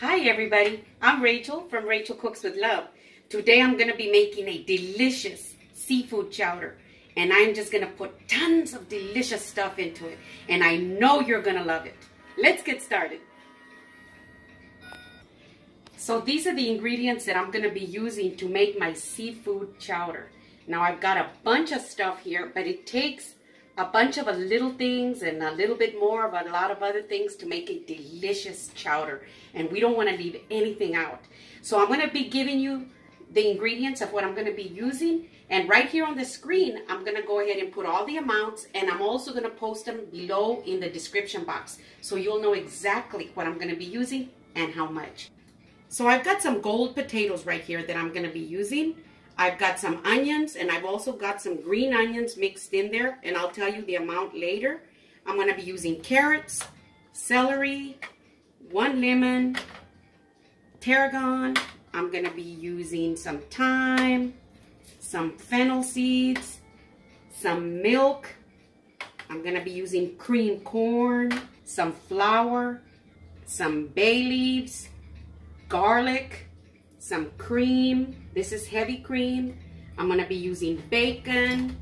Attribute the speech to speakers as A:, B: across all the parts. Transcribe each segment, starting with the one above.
A: Hi everybody, I'm Rachel from Rachel Cooks with Love. Today I'm going to be making a delicious seafood chowder. And I'm just going to put tons of delicious stuff into it. And I know you're going to love it. Let's get started. So these are the ingredients that I'm going to be using to make my seafood chowder. Now I've got a bunch of stuff here, but it takes a bunch of little things and a little bit more of a lot of other things to make a delicious chowder. And we don't want to leave anything out. So I'm going to be giving you the ingredients of what I'm going to be using. And right here on the screen, I'm going to go ahead and put all the amounts. And I'm also going to post them below in the description box. So you'll know exactly what I'm going to be using and how much. So I've got some gold potatoes right here that I'm going to be using. I've got some onions, and I've also got some green onions mixed in there, and I'll tell you the amount later. I'm going to be using carrots, celery, 1 lemon, tarragon. I'm going to be using some thyme, some fennel seeds, some milk. I'm going to be using cream corn, some flour, some bay leaves, garlic, some cream. This is heavy cream. I'm going to be using bacon.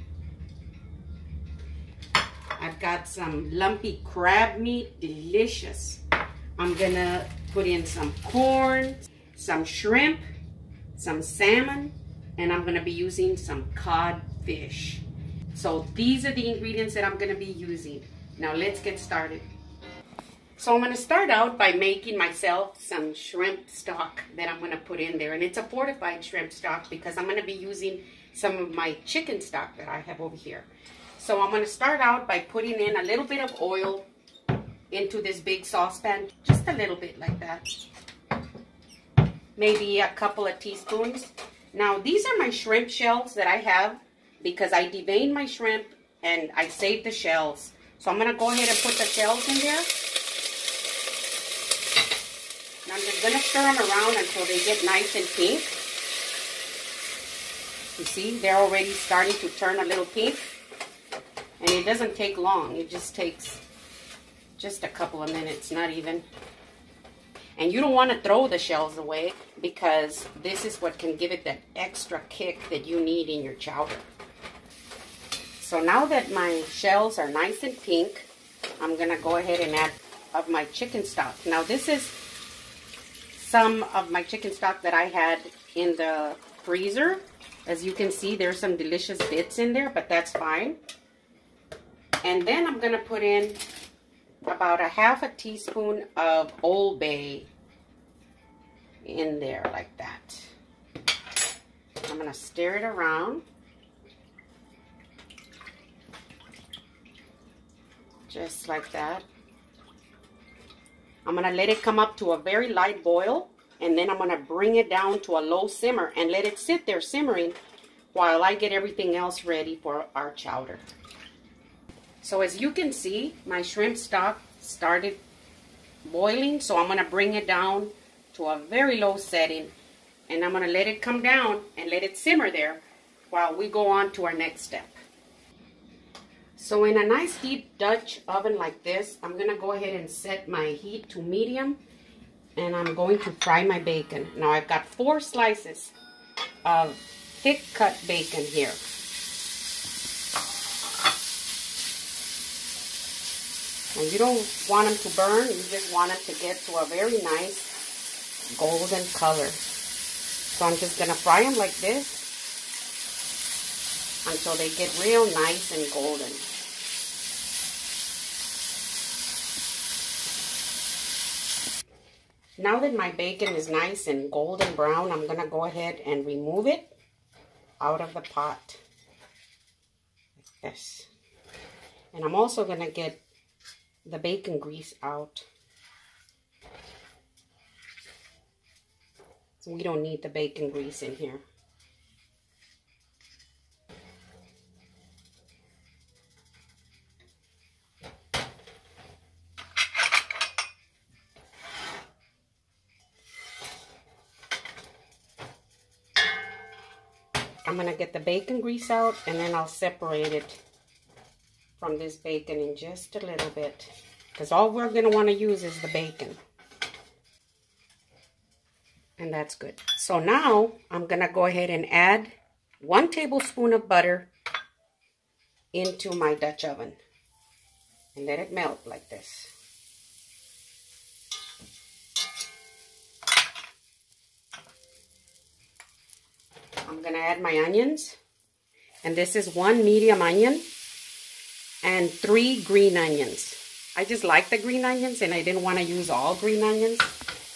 A: I've got some lumpy crab meat, delicious. I'm going to put in some corn, some shrimp, some salmon, and I'm going to be using some codfish. So these are the ingredients that I'm going to be using. Now let's get started. So I'm going to start out by making myself some shrimp stock that I'm going to put in there. And it's a fortified shrimp stock because I'm going to be using some of my chicken stock that I have over here. So I'm going to start out by putting in a little bit of oil into this big saucepan. Just a little bit like that. Maybe a couple of teaspoons. Now these are my shrimp shells that I have because I deveined my shrimp and I saved the shells. So I'm going to go ahead and put the shells in there. And I'm just going to stir them around until they get nice and pink. You see, they're already starting to turn a little pink. And it doesn't take long. It just takes just a couple of minutes, not even. And you don't want to throw the shells away because this is what can give it that extra kick that you need in your chowder. So now that my shells are nice and pink, I'm going to go ahead and add of my chicken stock. Now this is some of my chicken stock that I had in the freezer. As you can see, there's some delicious bits in there, but that's fine. And then I'm going to put in about a half a teaspoon of Old Bay in there like that. I'm going to stir it around. Just like that. I'm going to let it come up to a very light boil, and then I'm going to bring it down to a low simmer and let it sit there simmering while I get everything else ready for our chowder. So as you can see, my shrimp stock started boiling, so I'm going to bring it down to a very low setting, and I'm going to let it come down and let it simmer there while we go on to our next step. So in a nice deep Dutch oven like this, I'm going to go ahead and set my heat to medium, and I'm going to fry my bacon. Now I've got 4 slices of thick cut bacon here. And you don't want them to burn, you just want them to get to a very nice golden color. So I'm just going to fry them like this until they get real nice and golden. Now that my bacon is nice and golden brown, I'm going to go ahead and remove it out of the pot like this. And I'm also going to get the bacon grease out. So we don't need the bacon grease in here. I'm going to get the bacon grease out, and then I'll separate it from this bacon in just a little bit, because all we're going to want to use is the bacon. And that's good. So now I'm going to go ahead and add 1 tablespoon of butter into my Dutch oven. And let it melt like this. I'm going to add my onions. And this is 1 medium onion and 3 green onions. I just like the green onions and I didn't want to use all green onions,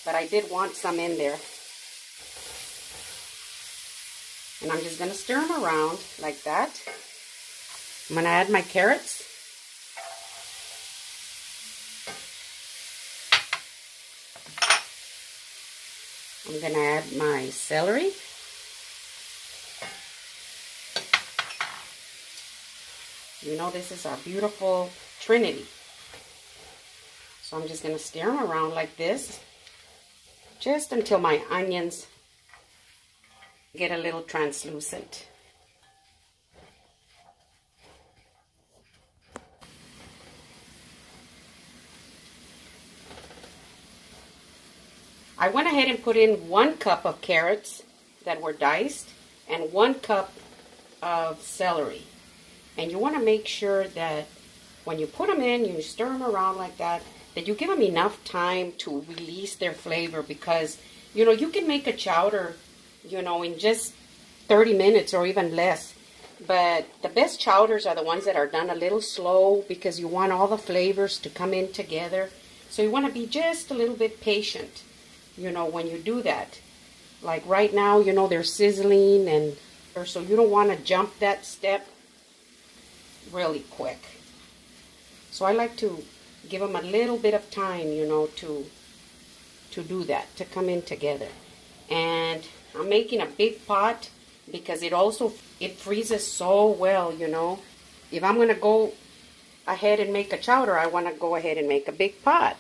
A: but I did want some in there. And I'm just going to stir them around like that. I'm going to add my carrots. I'm going to add my celery. You know, this is our beautiful trinity. So I'm just going to stir them around like this, just until my onions get a little translucent. I went ahead and put in 1 cup of carrots that were diced and 1 cup of celery. And you want to make sure that when you put them in, you stir them around like that, that you give them enough time to release their flavor, because, you know, you can make a chowder, you know, in just 30 minutes or even less. But the best chowders are the ones that are done a little slow, because you want all the flavors to come in together. So you want to be just a little bit patient, you know, when you do that. Like right now, you know, they're sizzling, and so you don't want to jump that step really quick. So I like to give them a little bit of time, you know, to do that, to come in together. And I'm making a big pot because it freezes so well, you know. If I'm going to go ahead and make a chowder, I want to go ahead and make a big pot,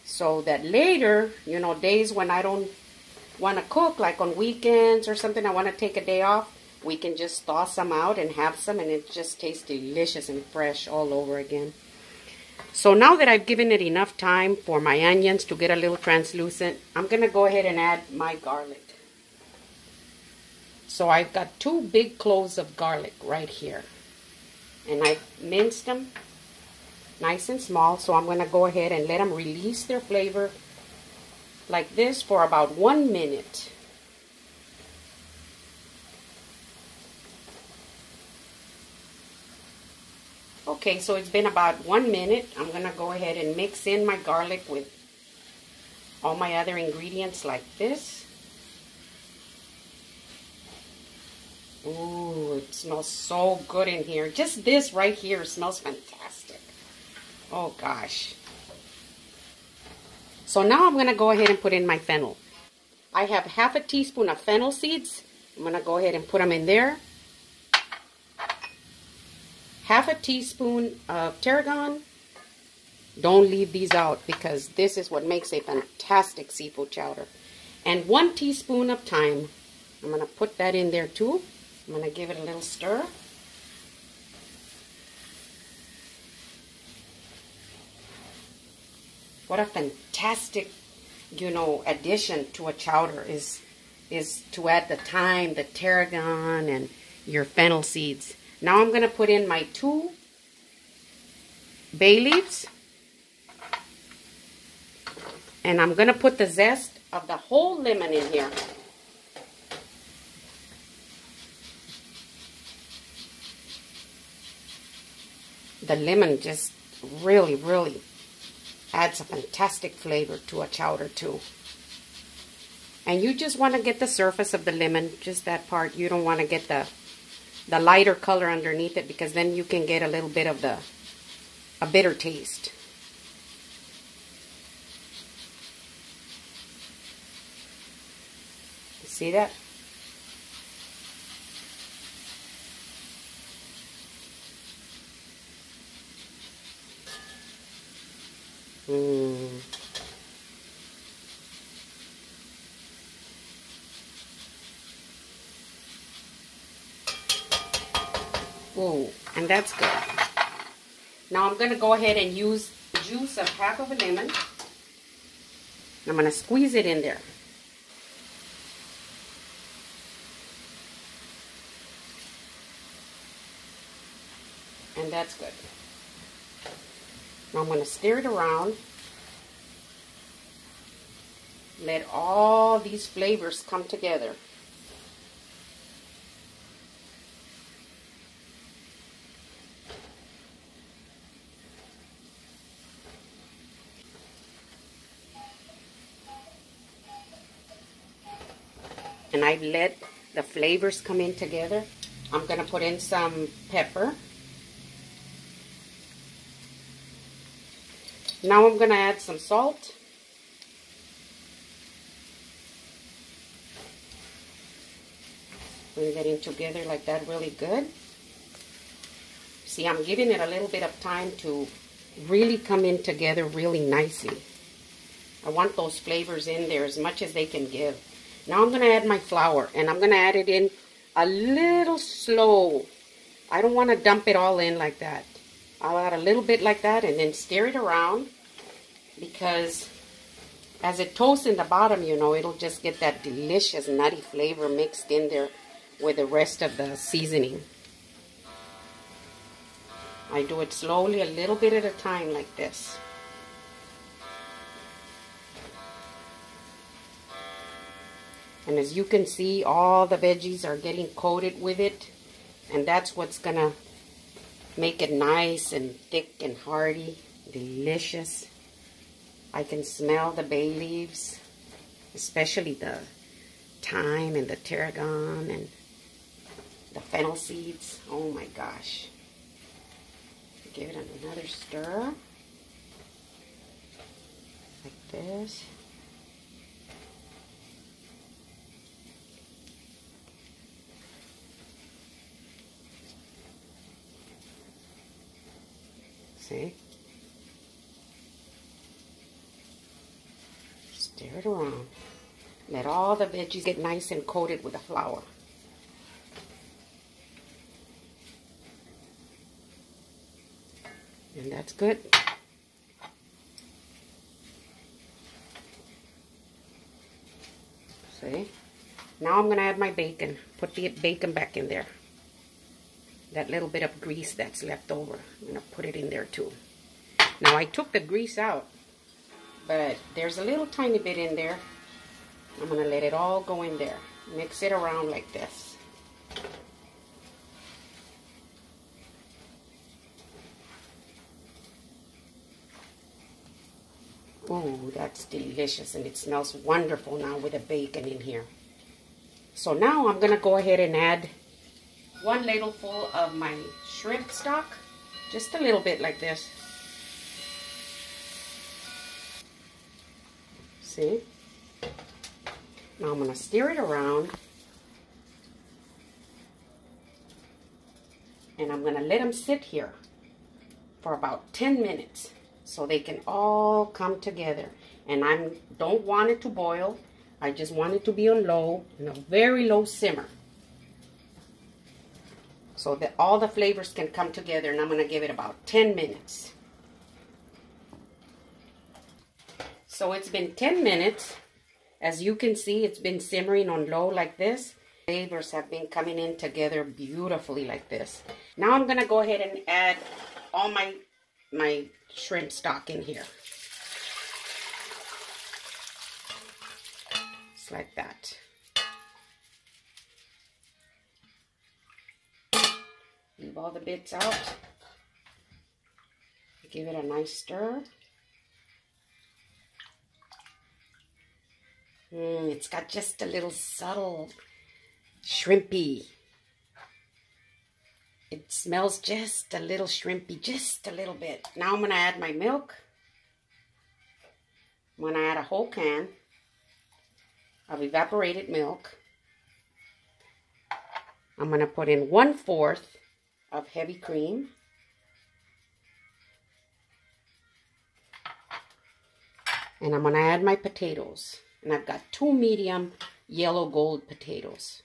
A: so that later, you know, days when I don't want to cook, like on weekends or something, I want to take a day off, we can just thaw some out and have some, and it just tastes delicious and fresh all over again. So now that I've given it enough time for my onions to get a little translucent, I'm going to go ahead and add my garlic. So I've got 2 big cloves of garlic right here. And I've minced them nice and small. So I'm going to go ahead and let them release their flavor like this for about 1 minute. Okay, so it's been about 1 minute. I'm going to go ahead and mix in my garlic with all my other ingredients like this. Ooh, it smells so good in here. Just this right here smells fantastic. Oh gosh. So now I'm going to go ahead and put in my fennel. I have half a teaspoon of fennel seeds. I'm going to go ahead and put them in there. Half a teaspoon of tarragon. Don't leave these out, because this is what makes a fantastic seafood chowder. And 1 teaspoon of thyme. I'm going to put that in there too. I'm going to give it a little stir. What a fantastic, you know, addition to a chowder is to add the thyme, the tarragon, and your fennel seeds. Now I'm going to put in my 2 bay leaves. And I'm going to put the zest of the whole lemon in here. The lemon just really, really adds a fantastic flavor to a chowder too. And you just want to get the surface of the lemon, just that part. You don't want to get the lighter color underneath it, because then you can get a little bit of a bitter taste. See that? Ooh, and that's good. Now I'm going to go ahead and use the juice of half of a lemon. I'm going to squeeze it in there. And that's good. Now I'm going to stir it around. Let all these flavors come together. And I've let the flavors come in together. I'm going to put in some pepper. Now I'm going to add some salt. Bring that in together like that really good. See, I'm giving it a little bit of time to really come in together really nicely. I want those flavors in there as much as they can give. Now I'm going to add my flour, and I'm going to add it in a little slow. I don't want to dump it all in like that. I'll add a little bit like that and then stir it around, because as it toasts in the bottom, you know, it'll just get that delicious nutty flavor mixed in there with the rest of the seasoning. I do it slowly, a little bit at a time like this. And as you can see, all the veggies are getting coated with it. And that's what's going to make it nice and thick and hearty, delicious. I can smell the bay leaves, especially the thyme and the tarragon and the fennel seeds. Oh my gosh. Give it another stir. Like this. See? Stir it around. Let all the veggies get nice and coated with the flour. And that's good. See? Now I'm going to add my bacon. Put the bacon back in there. That little bit of grease that's left over, I'm going to put it in there too. Now I took the grease out, but there's a little tiny bit in there. I'm going to let it all go in there. Mix it around like this. Ooh, that's delicious, and it smells wonderful now with the bacon in here. So now I'm going to go ahead and add 1 ladleful of my shrimp stock, just a little bit like this. See? Now I'm going to stir it around, and I'm going to let them sit here for about 10 minutes so they can all come together. And I don't want it to boil. I just want it to be on low, in a very low simmer, so that all the flavors can come together. And I'm going to give it about 10 minutes. So it's been 10 minutes. As you can see, it's been simmering on low like this. Flavors have been coming in together beautifully like this. Now I'm going to go ahead and add all my shrimp stock in here. Just like that. Leave all the bits out. Give it a nice stir. It's got just a little subtle shrimpy. It smells just a little shrimpy, just a little bit. Now I'm going to add my milk. I'm going to add a whole can of evaporated milk. I'm going to put in 1/4 of heavy cream. And I'm going to add my potatoes. And I've got 2 medium yellow gold potatoes.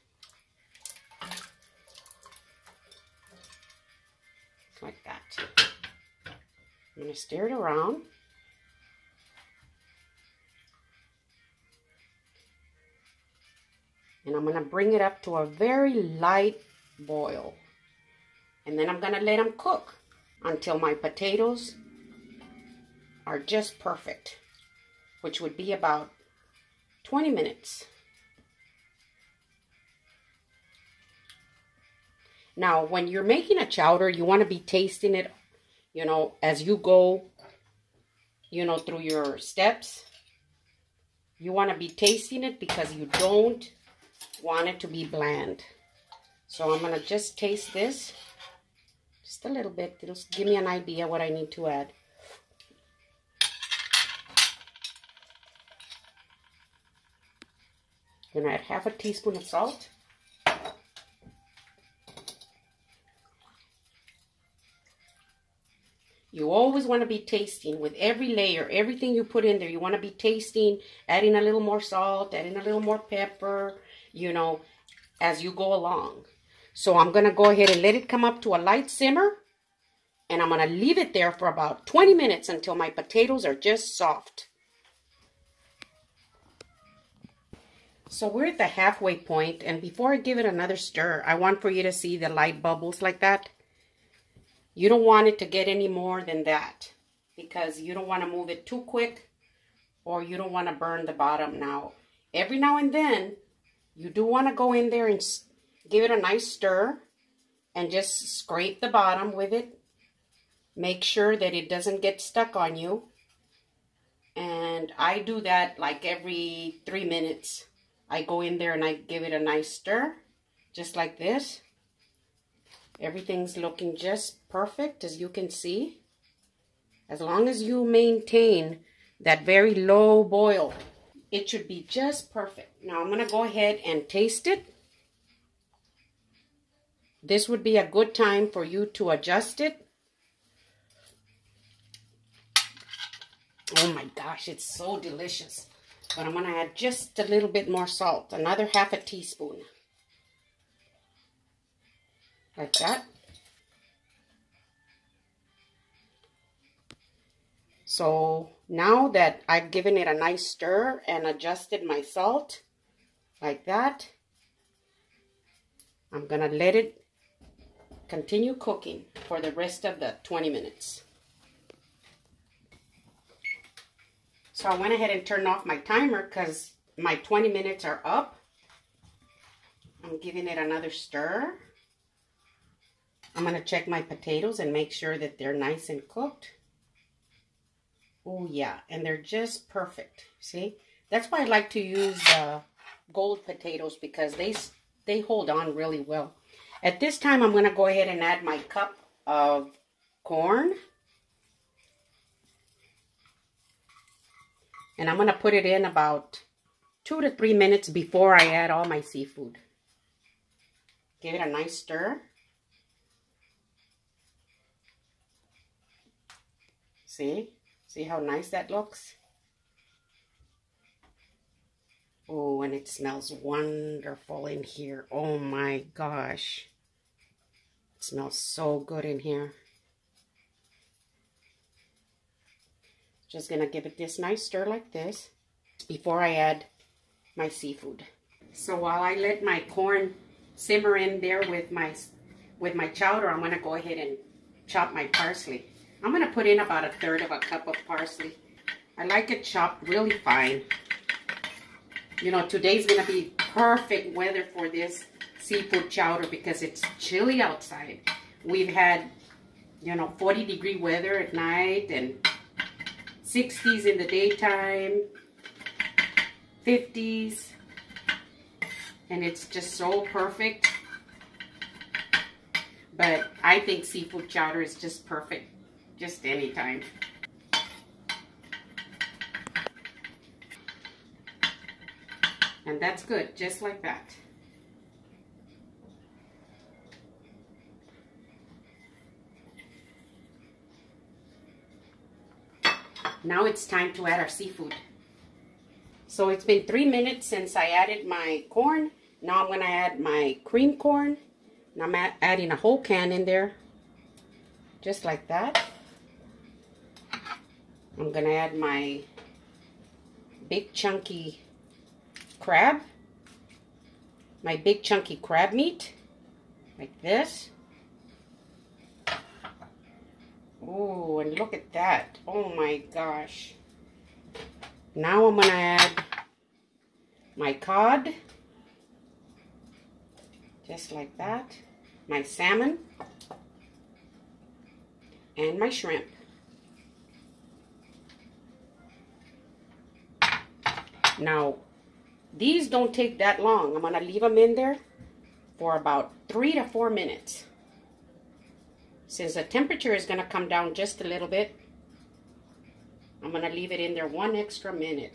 A: Like that. I'm going to stir it around. And I'm going to bring it up to a very light boil. And then I'm going to let them cook until my potatoes are just perfect, which would be about 20 minutes. Now, when you're making a chowder, you want to be tasting it, you know, as you go, you know, through your steps. You want to be tasting it because you don't want it to be bland. So I'm going to just taste this just a little bit. It'll give me an idea what I need to add. I'm going to add half a teaspoon of salt. You always want to be tasting with every layer, everything you put in there. You want to be tasting, adding a little more salt, adding a little more pepper, you know, as you go along. So I'm going to go ahead and let it come up to a light simmer. And I'm going to leave it there for about 20 minutes until my potatoes are just soft. So we're at the halfway point, and before I give it another stir, I want for you to see the light bubbles like that. You don't want it to get any more than that because you don't want to move it too quick or you don't want to burn the bottom. Now, every now and then, you do want to go in there and give it a nice stir and just scrape the bottom with it. Make sure that it doesn't get stuck on you. And I do that like every 3 minutes. I go in there and I give it a nice stir, just like this. Everything's looking just perfect, as you can see. As long as you maintain that very low boil, it should be just perfect. Now I'm going to go ahead and taste it. This would be a good time for you to adjust it. Oh my gosh, it's so delicious. But I'm going to add just a little bit more salt, another half a teaspoon. Like that. So now that I've given it a nice stir and adjusted my salt, like that, I'm going to let it continue cooking for the rest of the 20 minutes. So I went ahead and turned off my timer because my 20 minutes are up. I'm giving it another stir. I'm going to check my potatoes and make sure that they're nice and cooked. Oh yeah, and they're just perfect. See? That's why I like to use gold potatoes because they hold on really well. At this time, I'm going to go ahead and add my cup of corn. And I'm going to put it in about 2 to 3 minutes before I add all my seafood. Give it a nice stir. See? See how nice that looks? Oh, and it smells wonderful in here. Oh my gosh. It smells so good in here. Just gonna give it this nice stir like this before I add my seafood. So while I let my corn simmer in there with my chowder, I'm gonna go ahead and chop my parsley. I'm gonna put in about 1/3 of a cup of parsley. I like it chopped really fine. You know, today's gonna be perfect weather for this seafood chowder because it's chilly outside. We've had, you know, 40-degree weather at night and 60s in the daytime, 50s, and it's just so perfect. But I think seafood chowder is just perfect, just anytime. And that's good, just like that. Now it's time to add our seafood. So it's been 3 minutes since I added my corn. Now I'm going to add my cream corn. And I'm adding a whole can in there. Just like that. I'm going to add my big chunky crab. My big chunky crab meat. Like this. Oh, and look at that. Oh my gosh. Now I'm gonna add my cod. Just like that. My salmon. And my shrimp. Now, these don't take that long. I'm gonna leave them in there for about 3 to 4 minutes. Since the temperature is gonna come down just a little bit, I'm gonna leave it in there 1 extra minute.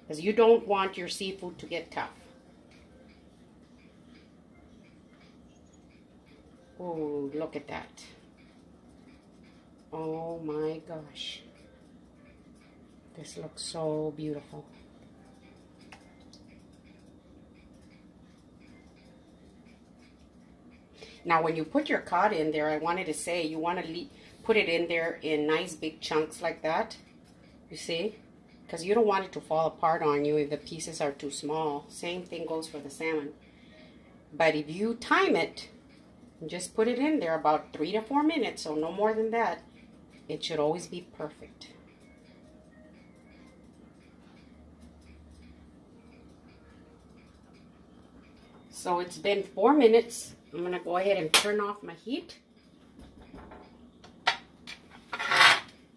A: Because you don't want your seafood to get tough. Oh, look at that. Oh my gosh. This looks so beautiful. Now, when you put your cod in there, I wanted to say you want to put it in there in nice big chunks like that. You see? Because you don't want it to fall apart on you if the pieces are too small. Same thing goes for the salmon. But if you time it, just put it in there about 3 to 4 minutes, so no more than that. It should always be perfect. So it's been 4 minutes. I'm going to go ahead and turn off my heat.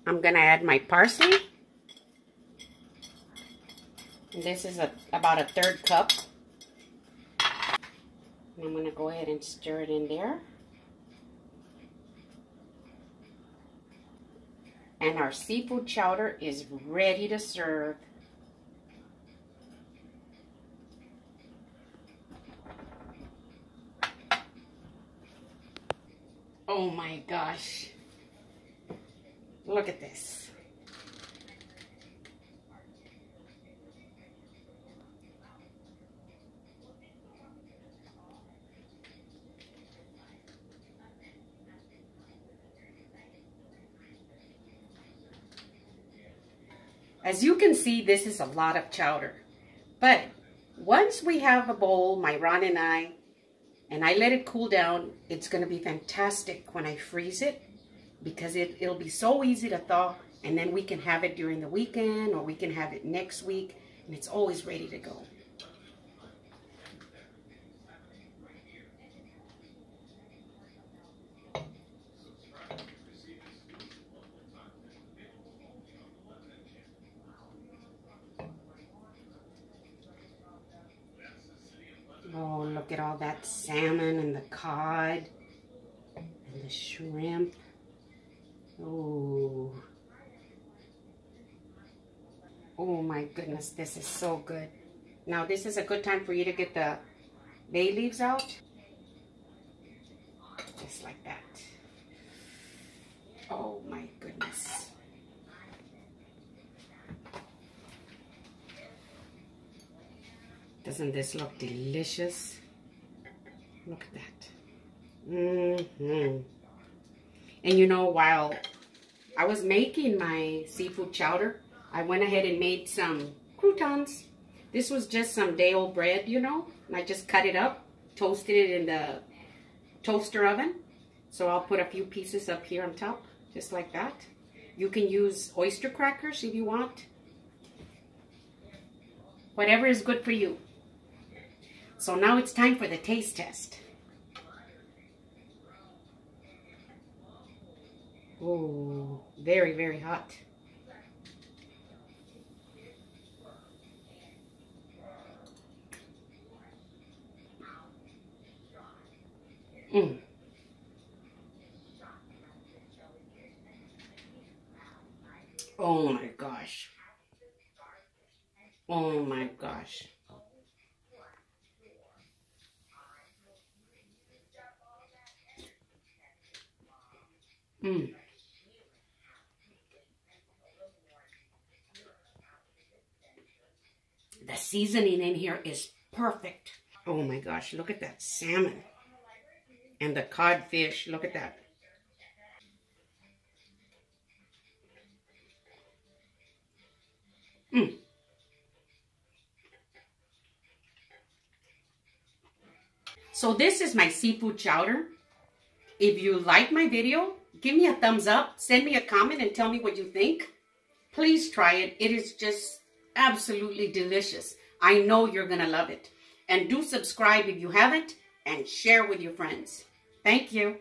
A: I'm going to add my parsley. And this is about a 1/3 cup. And I'm going to go ahead and stir it in there. And our seafood chowder is ready to serve. Oh my gosh. Look at this. As you can see, this is a lot of chowder. But once we have a bowl, my Ron and I let it cool down, it's going to be fantastic when I freeze it, because it'll be so easy to thaw, and then we can have it during the weekend, or we can have it next week, and it's always ready to go. Oh, look at all that salmon and the cod and the shrimp. Oh. Oh my goodness, this is so good. Now this is a good time for you to get the bay leaves out. Just like that. Oh my goodness. Doesn't this look delicious? Look at that. And you know, while I was making my seafood chowder, I went ahead and made some croutons. This was just some day-old bread, you know, and I just cut it up, toasted it in the toaster oven. So I'll put a few pieces up here on top, just like that. You can use oyster crackers if you want. Whatever is good for you. So now it's time for the taste test. Oh, very, very hot. Oh my gosh. Oh my gosh. The seasoning in here is perfect. Oh my gosh, look at that salmon. And the codfish, look at that. So this is my seafood chowder. If you like my video, give me a thumbs up, send me a comment and tell me what you think. Please try it. It is just absolutely delicious. I know you're going to love it. And do subscribe if you haven't, and share with your friends. Thank you.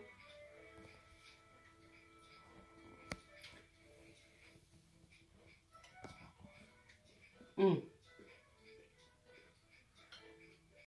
A: Mm.